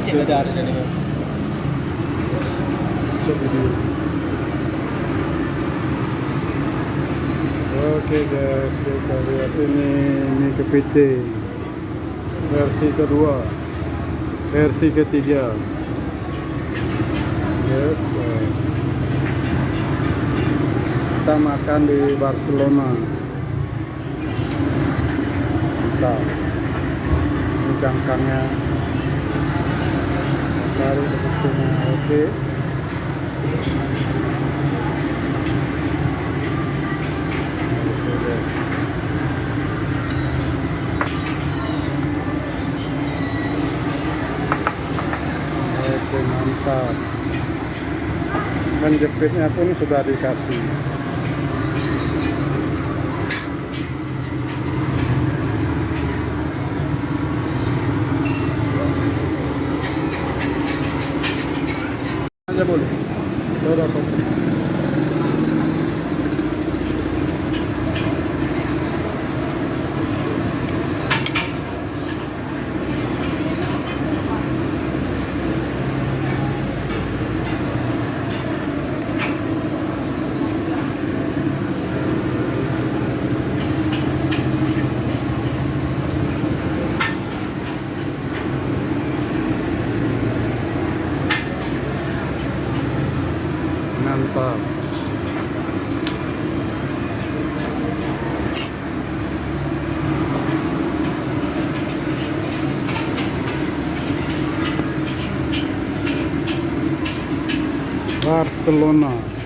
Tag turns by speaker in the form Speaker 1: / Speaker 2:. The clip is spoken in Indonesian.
Speaker 1: Beda ada jadi.
Speaker 2: Video. Oke guys, kita lihat ini mie kepiting versi kedua, versi ketiga. Yes, kita makan di Barcelona. Nah, ini cangkangnya, baru kepitingnya. Oke. Oke, mantap. Dan jepitnya pun sudah dikasih. Aja boleh. Sudah satu. Mantap. Barcelona.